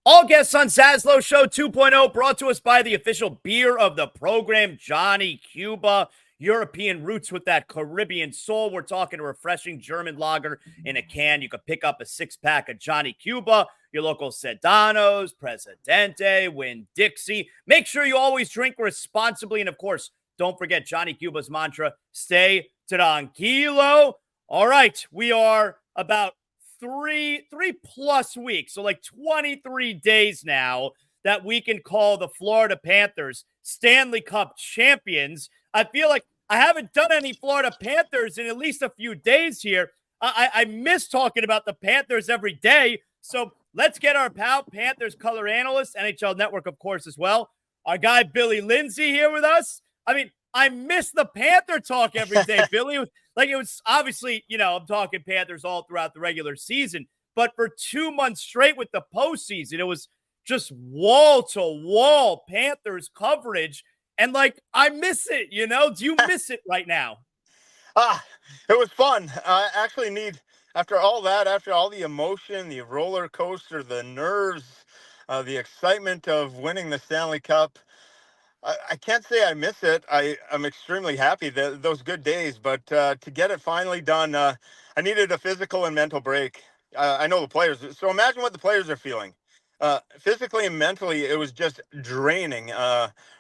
All guests on ZASLOW Show 2.0 brought to us by the official beer of the program, Johnny Cuba. European roots with that Caribbean soul. We're talking a refreshing German lager in a can. You can pick up a six-pack of Johnny Cuba, your local Sedanos, Presidente, Winn-Dixie. Make sure you always drink responsibly. And, of course, don't forget Johnny Cuba's mantra, stay tranquilo. All right, we are about three plus weeks, so like 23 days now, that we can call the Florida Panthers Stanley Cup champions. I feel like I haven't done any Florida Panthers in at least a few days here. I miss talking about the Panthers every day. So let's get our pal, Panthers color analyst, NHL Network, of course, as well. Our guy, Billy Lindsay, here with us. I mean, I miss the Panther talk every day, Billy. Like, it was obviously, I'm talking Panthers all throughout the regular season, but for 2 months straight with the postseason, it was just wall to wall Panthers coverage. And I miss it, Do you miss it right now? It was fun. I actually after all the emotion, the roller coaster, the nerves, the excitement of winning the Stanley Cup, I can't say I miss it. I'm extremely happy that those good days, but to get it finally done, I needed a physical and mental break. I know the players, so imagine what the players are feeling. Physically and mentally, it was just draining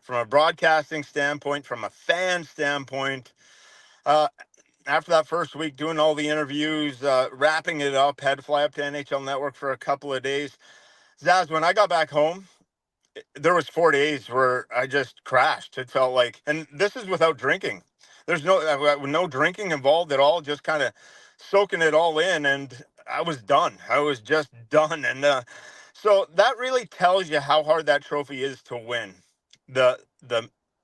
from a broadcasting standpoint, from a fan standpoint. Uh, After that first week, doing all the interviews, wrapping it up, had to fly up to NHL Network for a couple of days. Zaz, when I got back home, there was 4 days where I just crashed. It felt like, and this is without drinking. There's no drinking involved at all. Just kind of soaking it all in, and I was done. I was just done, and so that really tells you how hard that trophy is to win. The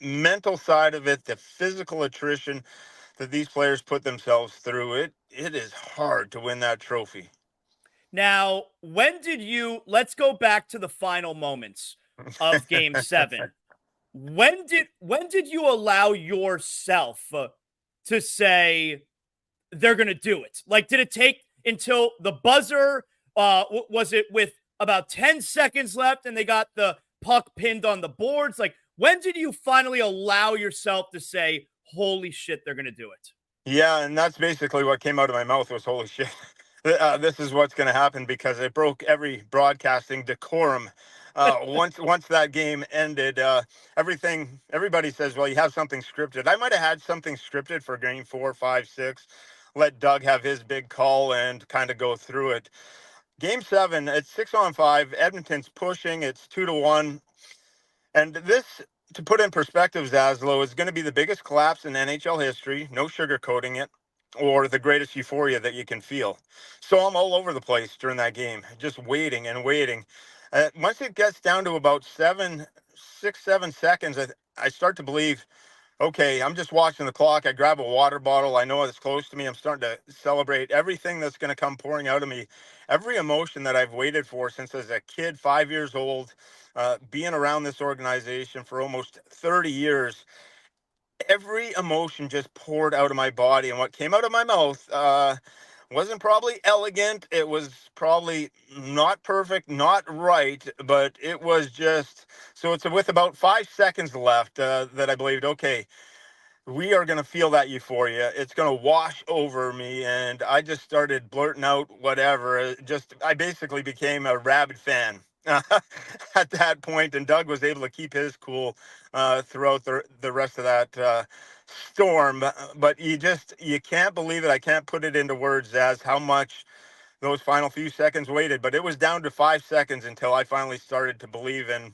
mental side of it, the physical attrition that these players put themselves through. It is hard to win that trophy. Now, let's go back to the final moments of game 7. When did you allow yourself to say they're going to do it? Like, did it take until the buzzer? Was it with about 10 seconds left and they got the puck pinned on the boards? Like, when did you finally allow yourself to say, holy shit, they're going to do it? Yeah, and that's basically what came out of my mouth was holy shit. This is what's going to happen, because it broke every broadcasting decorum. Once that game ended, everybody says, well, you have something scripted. I might have had something scripted for game 4, 5, 6. Let Doug have his big call and kind of go through it. Game 7, it's 6-on-5. Edmonton's pushing. It's 2-1. And this, to put in perspective, ZASLOW, is going to be the biggest collapse in NHL history. No sugarcoating it, or the greatest euphoria that you can feel. So I'm all over the place during that game, just waiting and waiting. Once it gets down to about 6, 7 seconds, I start to believe, okay, I'm just watching the clock. I grab a water bottle. I know it's close to me. I'm starting to celebrate everything that's going to come pouring out of me. Every emotion that I've waited for since as a kid, 5 years old, being around this organization for almost 30 years, every emotion just poured out of my body. And what came out of my mouth wasn't probably elegant. It was probably not perfect, not right, but it was just, so it's with about 5 seconds left that I believed, okay, we are going to feel that euphoria. It's going to wash over me. And I just started blurting out whatever. I basically became a rabid fan at that point. And Doug was able to keep his cool throughout the rest of that storm. But you can't believe it. I can't put it into words as how much those final few seconds waited. But it was down to 5 seconds until I finally started to believe in.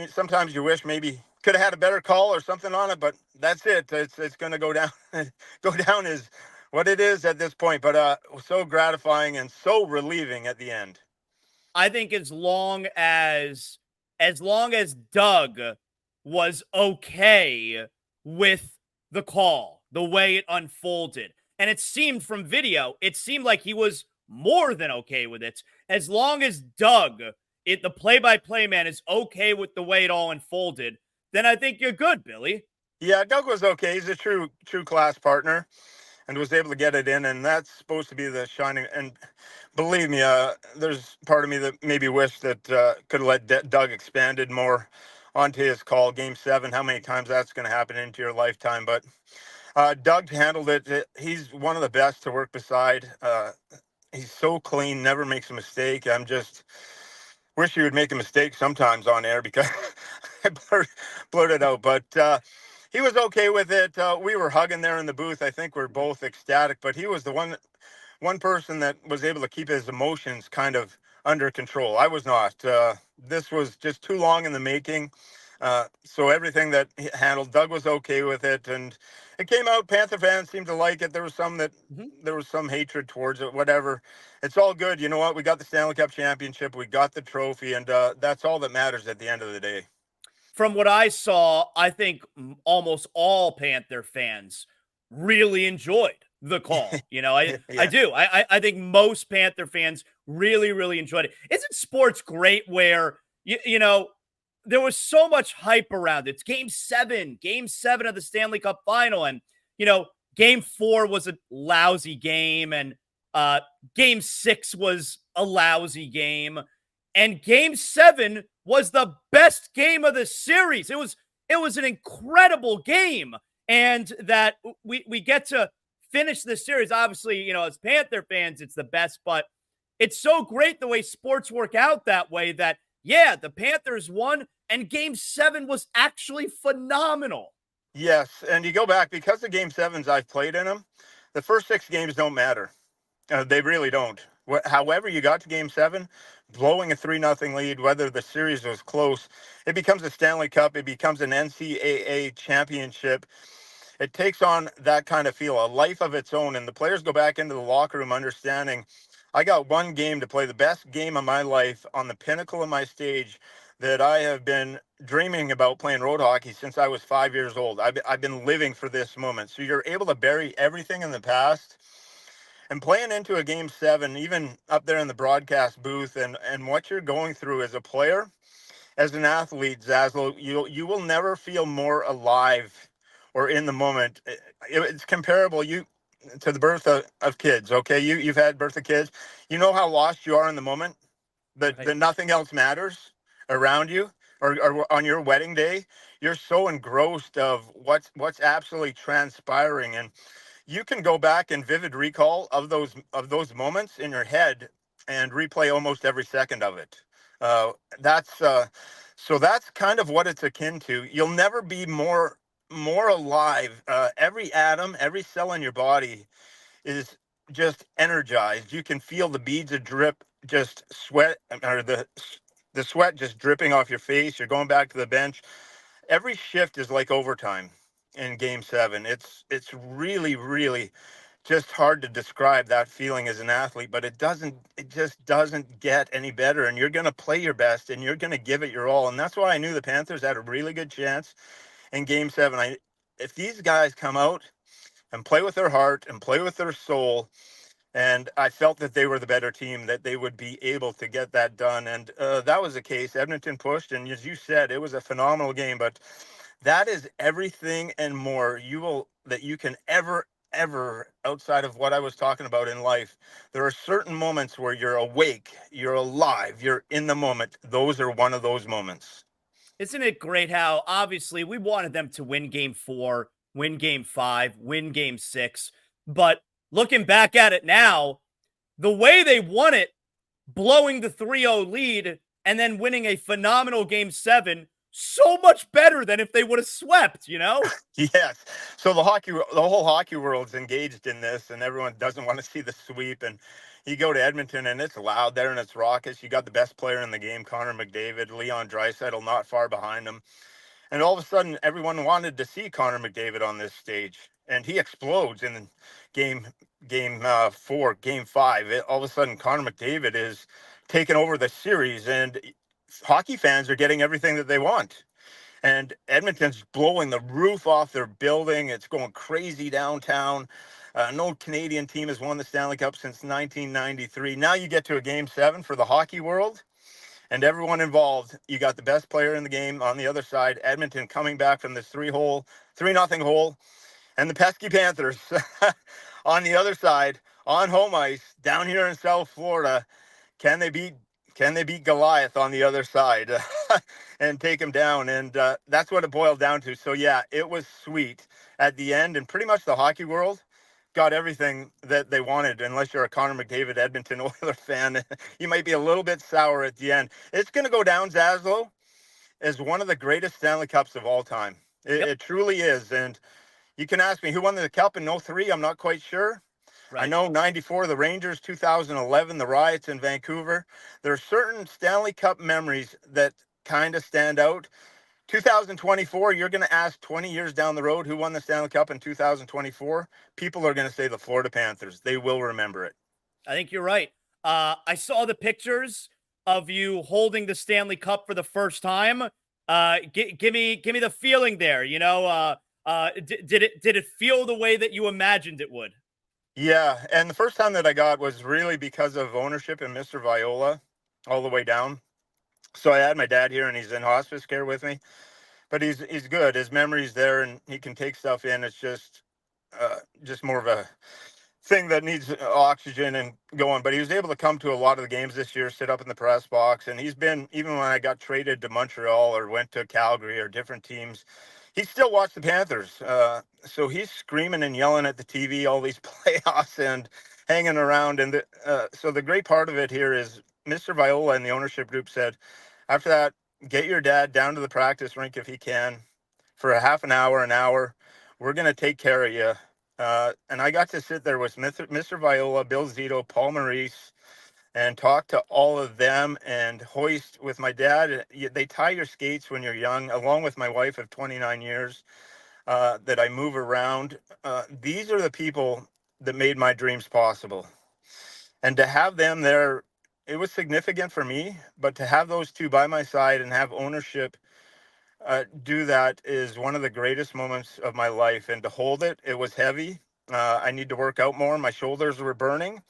Sometimes you wish maybe could have had a better call or something on it, but that's it. It's going to go down. Go down is what it is at this point. But so gratifying and so relieving at the end. I think as long as Doug was okay with the call, the way it unfolded, and it seemed from video, it seemed like he was more than okay with it. As long as Doug, the play-by-play man, is okay with the way it all unfolded, then I think you're good, Billy. Yeah, Doug was okay. He's a true class partner and was able to get it in, and that's supposed to be the shining. And Believe me, there's part of me that maybe wished that could have let Doug expanded more onto his call. Game 7, how many times that's going to happen into your lifetime. But Doug handled it. He's one of the best to work beside. He's so clean, never makes a mistake. I'm just wish he would make a mistake sometimes on air because I blurted out. But he was okay with it. We were hugging there in the booth. I think we're both ecstatic. But he was the one person that was able to keep his emotions kind of under control. I was not. This was just too long in the making. So everything that he handled, Doug was okay with it, and it came out. Panther fans seemed to like it. There was some that there was some hatred towards it. Whatever, it's all good. You know what? We got the Stanley Cup championship. We got the trophy, and that's all that matters at the end of the day. From what I saw, I think almost all Panther fans really enjoyed the call. You know, I Yeah. do. I think most Panther fans really, really enjoyed it. Isn't sports great where, you know, there was so much hype around it? It's game seven of the Stanley Cup final. And, you know, game 4 was a lousy game. And game 6 was a lousy game. And game 7 was the best game of the series. It was an incredible game. And that we get to finish this series. Obviously, you know, as Panther fans, it's the best, but it's so great the way sports work out that way that, yeah, the Panthers won, and game 7 was actually phenomenal. Yes, and you go back because the game 7s I've played in them. The first 6 games don't matter. They really don't. However, you got to game 7, blowing a 3-0 lead, whether the series was close, it becomes a Stanley Cup. It becomes an NCAA championship. It takes on that kind of feel, a life of its own. And the players go back into the locker room understanding, I got one game to play the best game of my life on the pinnacle of my stage that I have been dreaming about playing road hockey since I was 5 years old. I've been living for this moment. So you're able to bury everything in the past and playing into a game 7, even up there in the broadcast booth, and what you're going through as a player, as an athlete, Zaslow, you will never feel more alive or in the moment. It's comparable to the birth of kids. Okay, you've had birth of kids. You know how lost you are in the moment, Right. that nothing else matters around you, or on your wedding day. You're so engrossed of what's absolutely transpiring, and you can go back and vivid recall of those moments in your head and replay almost every second of it. That's so that's kind of what it's akin to. You'll never be more alive. Every atom, every cell in your body is just energized. You can feel the beads of drip, just sweat, or the sweat just dripping off your face. You're going back to the bench. Every shift is like overtime in game 7. It's really, really just hard to describe that feeling as an athlete, but it just doesn't get any better. And you're going to play your best and you're going to give it your all. And that's why I knew the Panthers had a really good chance in game 7. If these guys come out and play with their heart and play with their soul, and I felt that they were the better team, that they would be able to get that done. And that was the case. Edmonton pushed, and as you said, it was a phenomenal game. But that is everything and more that you can ever outside of what I was talking about in life. There are certain moments where you're awake, you're alive, you're in the moment. Those are one of those moments. Isn't it great how obviously we wanted them to win game 4, win game 5, win game 6, but looking back at it now, the way they won it, blowing the 3-0 lead and then winning a phenomenal game 7, so much better than if they would have swept, you know? Yes. So the whole hockey world's engaged in this, and everyone doesn't want to see the sweep. And you go to Edmonton, and it's loud there, and it's raucous. You got the best player in the game, Connor McDavid, Leon Draisaitl, not far behind him. And all of a sudden, everyone wanted to see Connor McDavid on this stage, and he explodes in game game 4, game 5. All of a sudden, Connor McDavid is taking over the series, and hockey fans are getting everything that they want. And Edmonton's blowing the roof off their building. It's going crazy downtown. No Canadian team has won the Stanley Cup since 1993. Now you get to a game 7 for the hockey world, and everyone involved. You got the best player in the game on the other side, Edmonton, coming back from this 3-0 hole, and the pesky Panthers on the other side, on home ice down here in South Florida. Can they beat Goliath on the other side and take him down? And that's what it boiled down to. So yeah, it was sweet at the end, and pretty much the hockey world got everything that they wanted. Unless you're a Connor McDavid Edmonton Oilers fan, you might be a little bit sour at the end. It's going to go down, Zaslow, as one of the greatest Stanley Cups of all time. Yep. It truly is. And you can ask me who won the Cup in '03. I'm not quite sure. I Right. know '94, the Rangers, 2011, the riots in Vancouver. There are certain Stanley Cup memories that kind of stand out. 2024, you're going to ask 20 years down the road who won the Stanley Cup in 2024. People are going to say the Florida Panthers. They will remember it. I think you're right. I saw the pictures of you holding the Stanley Cup for the first time. Give me the feeling there. Did it feel the way that you imagined it would? Yeah, and the first time that I got was really because of ownership and Mr. Viola all the way down. So I had my dad here, and he's in hospice care with me, but he's good. His memory's there, and he can take stuff in. It's just more of a thing that needs oxygen and going. But he was able to come to a lot of the games this year, sit up in the press box, and he's been, even when I got traded to Montreal or went to Calgary or different teams, he still watched the Panthers. So he's screaming and yelling at the TV all these playoffs and hanging around. And so the great part of it here is Mr. Viola and the ownership group said, after that, get your dad down to the practice rink if he can for a half an hour. We're going to take care of you. And I got to sit there with Mr. Viola, Bill Zito, Paul Maurice, and talk to all of them and hoist with my dad. They tie your skates when you're young, along with my wife of 29 years that I move around. These are the people that made my dreams possible. And to have them there, it was significant for me, but to have those two by my side and have ownership do that is one of the greatest moments of my life. And to hold it, it was heavy. I need to work out more. My shoulders were burning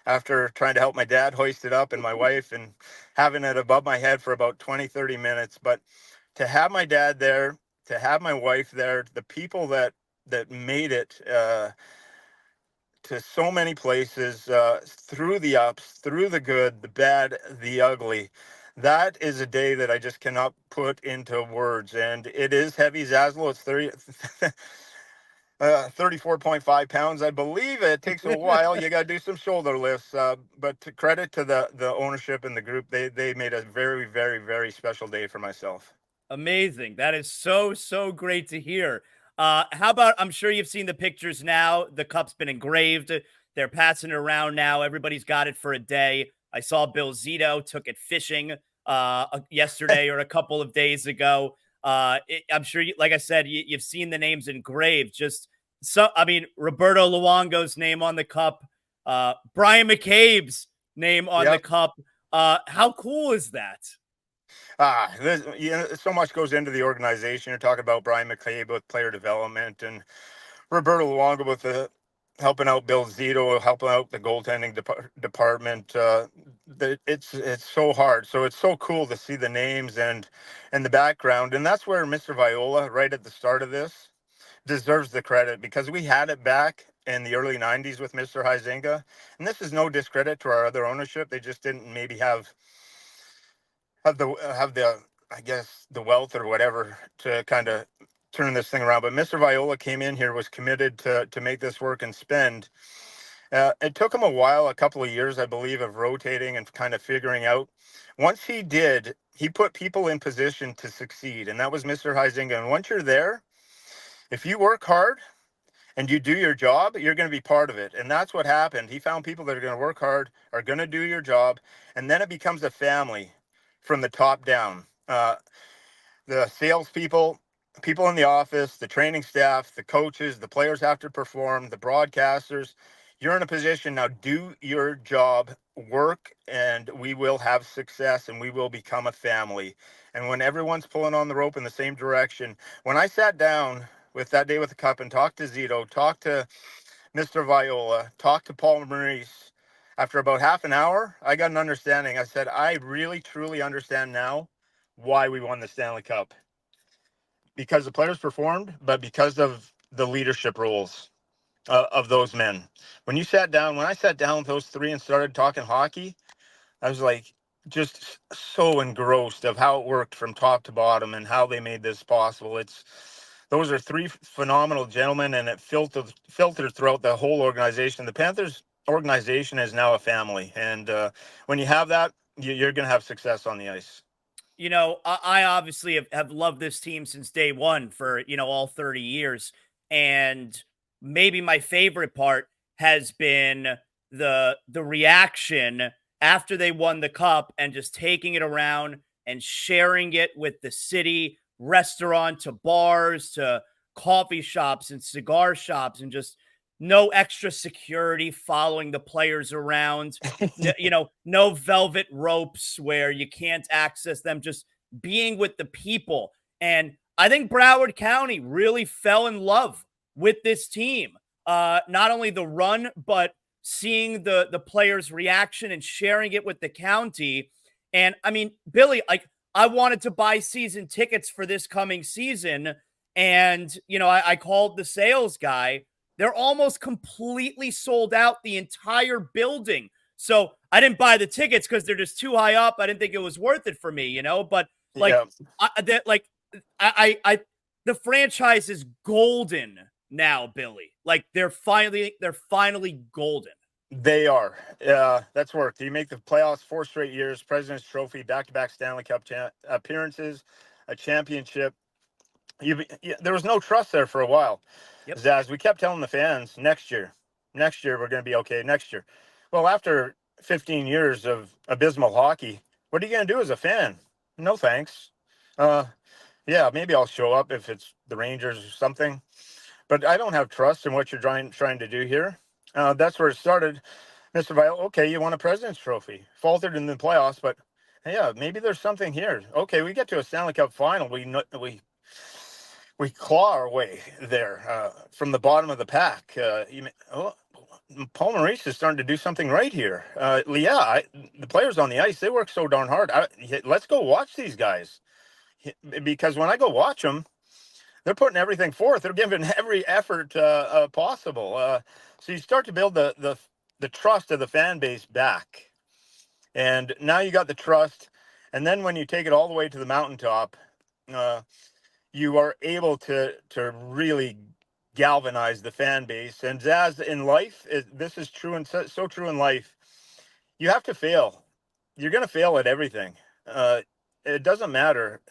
after trying to help my dad hoist it up and my wife and having it above my head for about 20, 30 minutes. But to have my dad there, to have my wife there, the people that made it to so many places, through the ups, through the good, the bad, the ugly. That is a day that I just cannot put into words. And it is heavy, Zaslow. It's 34.5 pounds. I believe it takes a while. You got to do some shoulder lifts. But to credit to the ownership and the group, they made a very, very, very special day for myself. Amazing. That is so great to hear. How about, I'm sure you've seen the pictures now. The cup's been engraved. They're passing it around now. Everybody's got it for a day. I saw Bill Zito took it fishing yesterday or a couple of days ago. I'm sure, like I said, you've seen the names engraved. Roberto Luongo's name on the cup, Brian McCabe's name on the Yep. cup. How cool is that? So much goes into the organization. You're talking about Brian McCabe with player development and Roberto Luongo with the helping out Bill Zito, helping out the goaltending department. It's so hard. So it's so cool to see the names and the background. And that's where Mr. Viola, right at the start of this, deserves the credit, because we had it back in the early 90s with Mr. Huizenga. And this is no discredit to our other ownership. They just didn't maybe have the I guess the wealth or whatever to kind of turn this thing around. But Mr. Viola came in here, was committed to make this work and spend. It took him a while, a couple of years, I believe, of rotating and kind of figuring out. Once he did, he put people in position to succeed, and that was Mr. Huizenga. And once you're there, if you work hard and you do your job, you're going to be part of it. And that's what happened. He found people that are going to work hard, are going to do your job, and then it becomes a family from the top down. The salespeople, people in the office, the training staff, the coaches, the players have to perform, the broadcasters. You're in a position now, do your job, work, and we will have success and we will become a family. And when everyone's pulling on the rope in the same direction, when I sat down with that day with the cup and talked to Zito, talked to Mr. Viola, talked to Paul Maurice, after about half an hour, I got an understanding. I said, I really, truly understand now why we won the Stanley Cup. Because the players performed, but because of the leadership roles. of those men. When I sat down with those three and started talking hockey, I was like just so engrossed of how it worked from top to bottom and how they made this possible. Those are three phenomenal gentlemen, and it filtered throughout the whole organization. The Panthers organization is now a family, and when you have that, you're going to have success on the ice. You know, I obviously have loved this team since day one for, all 30 years. And maybe my favorite part has been the reaction after they won the cup and just taking it around and sharing it with the city, restaurant to bars to coffee shops and cigar shops, and just no extra security following the players around. No velvet ropes where you can't access them, just being with the people. And I think Broward County really fell in love with this team. Not only the run, but seeing the players' reaction and sharing it with the county. And I mean, Billy, like, I wanted to buy season tickets for this coming season. And, I called the sales guy. They're almost completely sold out, the entire building. So I didn't buy the tickets because they're just too high up. I didn't think it was worth it for me, But like, Yeah. the franchise is golden now, Billy. Like they're finally golden. They are. That's worked. You make the playoffs 4 straight years, President's Trophy, back-to-back Stanley Cup appearances, a championship. There was no trust there for a while. Yep. Zaz, we kept telling the fans, next year we're going to be okay. Next year. Well, after 15 years of abysmal hockey, what are you going to do as a fan? No thanks. Yeah, maybe I'll show up if it's the Rangers or something, but I don't have trust in what you're trying to do here. That's where it started. Mr. Vile, okay, you won a President's Trophy, faltered in the playoffs, but yeah, maybe there's something here. Okay, we get to a Stanley Cup final. We claw our way there from the bottom of the pack. Paul Maurice is starting to do something right here. The players on the ice, they work so darn hard. Let's go watch these guys, because when I go watch them, they're putting everything forth. They're giving every effort possible. So you start to build the trust of the fan base back, and now you got the trust. And then when you take it all the way to the mountaintop, you are able to really galvanize the fan base. And Zaz, in life, this is true, and so true in life. You have to fail. You're going to fail at everything. It doesn't matter.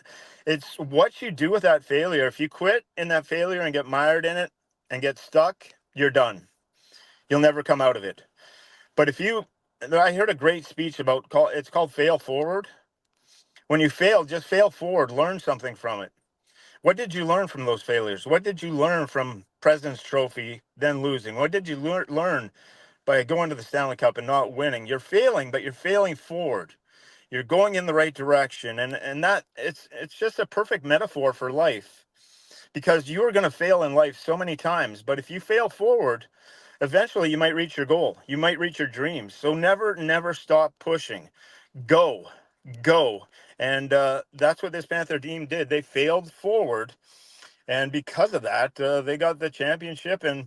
It's what you do with that failure. If you quit in that failure and get mired in it and get stuck, you're done. You'll never come out of it. But I heard a great speech it's called Fail Forward. When you fail, just fail forward, learn something from it. What did you learn from those failures? What did you learn from President's Trophy, then losing? What did you learn by going to the Stanley Cup and not winning? You're failing, but you're failing forward. You're going in the right direction. And that it's just a perfect metaphor for life, because you are going to fail in life so many times. But if you fail forward, eventually you might reach your goal. You might reach your dreams. So never stop pushing. Go. And that's what this Panther team did. They failed forward. And because of that, they got the championship, and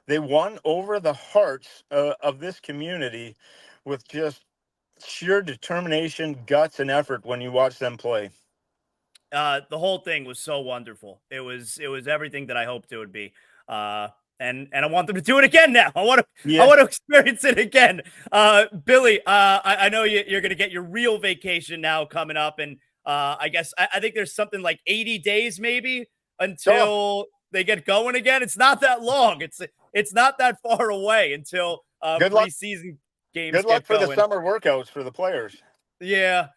they won over the hearts of this community with just sheer determination, guts, and effort when you watch them play. The whole thing was so wonderful. It was everything that I hoped it would be. And I want them to do it again now. I want to experience it again. Billy, I know you're going to get your real vacation now coming up, and I guess I think there's something like 80 days maybe until they get going again. It's not that long. It's not that far away until preseason games. Good luck for the summer workouts for the players. Yeah.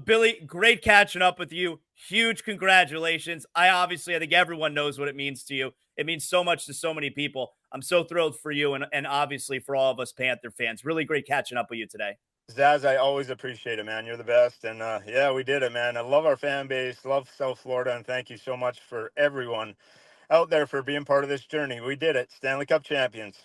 Billy, great catching up with you. Huge congratulations. I think everyone knows what it means to you. It means so much to so many people. I'm so thrilled for you and obviously for all of us Panther fans. Really great catching up with you today. Zaz, I always appreciate it, man. You're the best. And yeah, we did it, man. I love our fan base, love South Florida, and thank you so much for everyone out there for being part of this journey. We did it. Stanley Cup champions.